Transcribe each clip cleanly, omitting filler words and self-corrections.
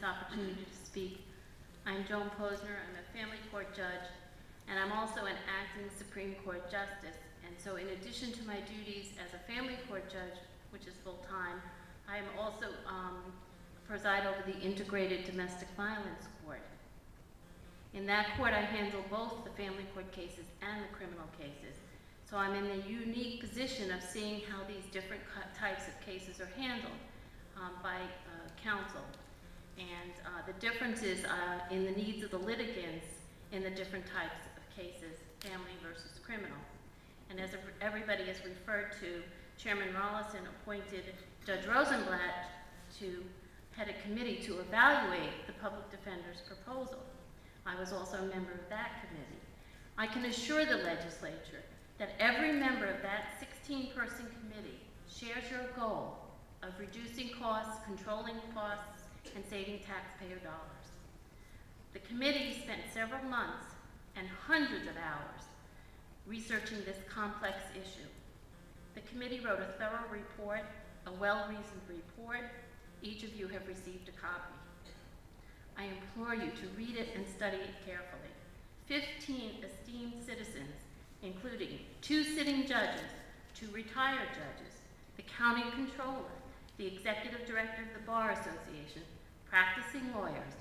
this opportunity to speak. I'm Joan Posner. I'm a family court judge, and I'm also an acting Supreme Court justice. And so in addition to my duties as a family court judge, which is full-time, I am also preside over the Integrated Domestic Violence Court. In that court, I handle both the family court cases and the criminal cases. So I'm in the unique position of seeing how these different types of cases are handled by counsel. And the differences in the needs of the litigants in the different types of cases, family versus criminal. And as everybody has referred to, Chairman Rollison appointed Judge Rosenblatt to head a committee to evaluate the public defender's proposal. I was also a member of that committee. I can assure the legislature that every member of that 16-person committee shares your goal of reducing costs, controlling costs, and saving taxpayer dollars. The committee spent several months and hundreds of hours researching this complex issue. The committee wrote a thorough report, a well-reasoned report. Each of you have received a copy. I implore you to read it and study it carefully. 15 esteemed citizens, including 2 sitting judges, 2 retired judges, the county controller, the executive director of the Bar Association, practicing lawyers,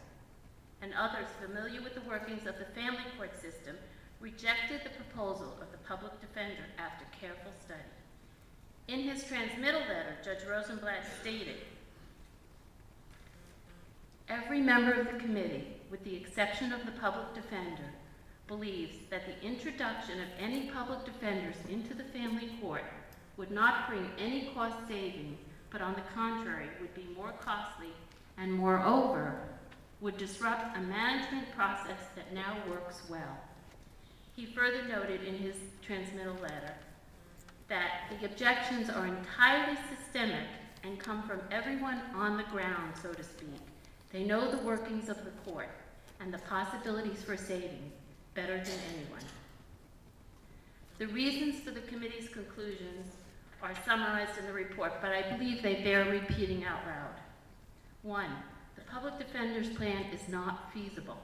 and others familiar with the workings of the family court system, rejected the proposal of the public defender after careful study. In his transmittal letter, Judge Rosenblatt stated, "Every member of the committee, with the exception of the public defender, believes that the introduction of any public defenders into the family court would not bring any cost saving, but on the contrary, would be more costly and moreover, would disrupt a management process that now works well." He further noted in his transmittal letter that the objections are entirely systemic and come from everyone on the ground, so to speak. They know the workings of the court and the possibilities for savings better than anyone. The reasons for the committee's conclusions are summarized in the report, but I believe they bear repeating out loud. 1, the public defender's plan is not feasible.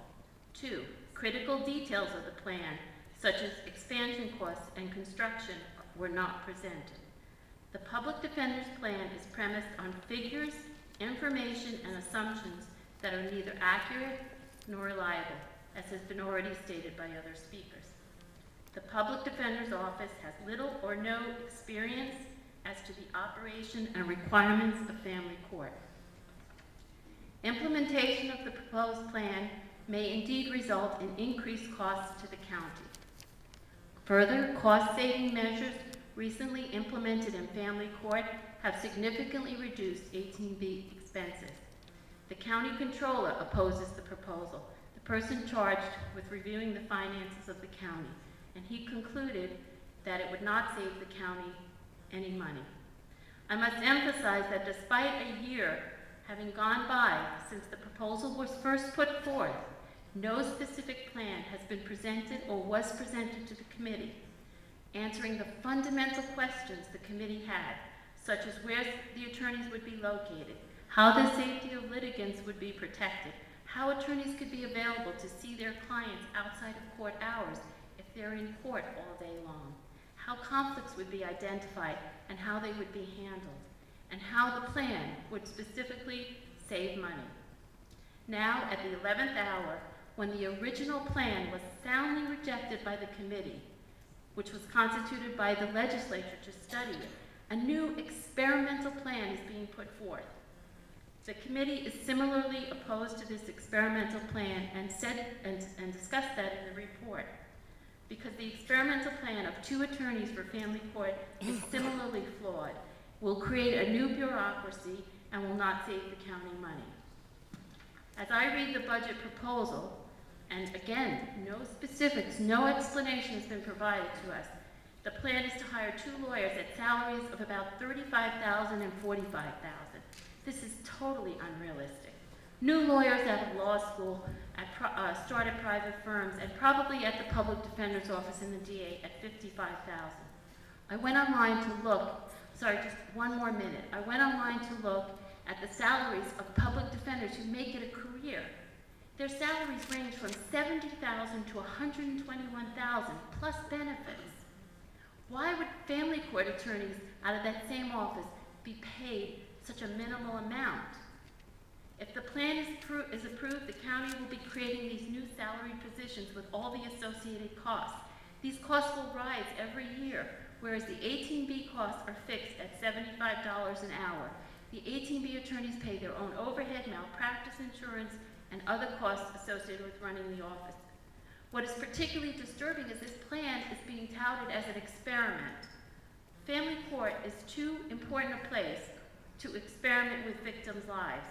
2, critical details of the plan, such as expansion costs and construction, were not presented. The public defender's plan is premised on figures, information, and assumptions that are neither accurate nor reliable, as has been already stated by other speakers. The public defender's office has little or no experience as to the operation and requirements of family court. Implementation of the proposed plan may indeed result in increased costs to the county. Further, cost-saving measures recently implemented in family court have significantly reduced 18B expenses. The county controller opposes the proposal, the person charged with reviewing the finances of the county, and he concluded that it would not save the county any money. I must emphasize that despite a year having gone by since the proposal was first put forth, no specific plan has been presented or was presented to the committee, answering the fundamental questions the committee had, such as where the attorneys would be located, how the safety of litigants would be protected, how attorneys could be available to see their clients outside of court hours if they're in court all day long, how conflicts would be identified and how they would be handled, and how the plan would specifically save money. Now, at the 11th hour, when the original plan was soundly rejected by the committee, which was constituted by the legislature to study it, a new experimental plan is being put forth. The committee is similarly opposed to this experimental plan and discussed that in the report, because the experimental plan of 2 attorneys for family court is similarly flawed, will create a new bureaucracy, and will not save the county money. As I read the budget proposal, and again, no specifics, no explanation has been provided to us, the plan is to hire 2 lawyers at salaries of about $35,000 and $45,000. This is totally unrealistic. New lawyers out of law school start at private firms and probably at the public defender's office in the DA at $55,000. I went online to look, sorry, just one more minute. I went online to look at the salaries of public defenders who make it a career. Their salaries range from $70,000 to $121,000 plus benefits. Why would family court attorneys out of that same office be paid such a minimal amount? If the plan is approved, the county will be creating these new salaried positions with all the associated costs. These costs will rise every year, whereas the 18B costs are fixed at $75 an hour. The 18B attorneys pay their own overhead, malpractice insurance, and other costs associated with running the office. What is particularly disturbing is this plan is being touted as an experiment. Family court is too important a place to experiment with victims' lives.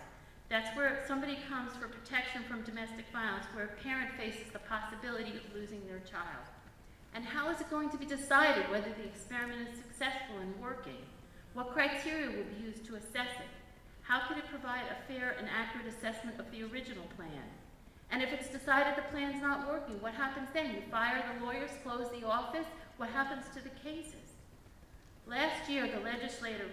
That's where somebody comes for protection from domestic violence, where a parent faces the possibility of losing their child. And how is it going to be decided whether the experiment is successful and working? What criteria will be used to assess it? How can it provide a fair and accurate assessment of the original plan? And if it's decided the plan's not working, what happens then? You fire the lawyers, close the office? What happens to the cases? Last year, the legislature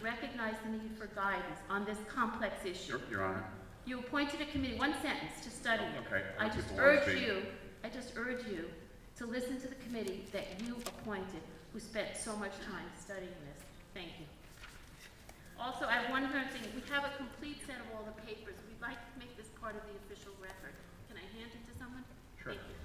recognized the need for guidance on this complex issue. Your Honor. You appointed a committee, one sentence, to study it. Okay. I just urge you to listen to the committee that you appointed, who spent so much time studying this. Thank you. Also, I have one other thing. We have a complete set of all the papers. We'd like to make this part of the official record. Can I hand it to someone? Sure. Thank you.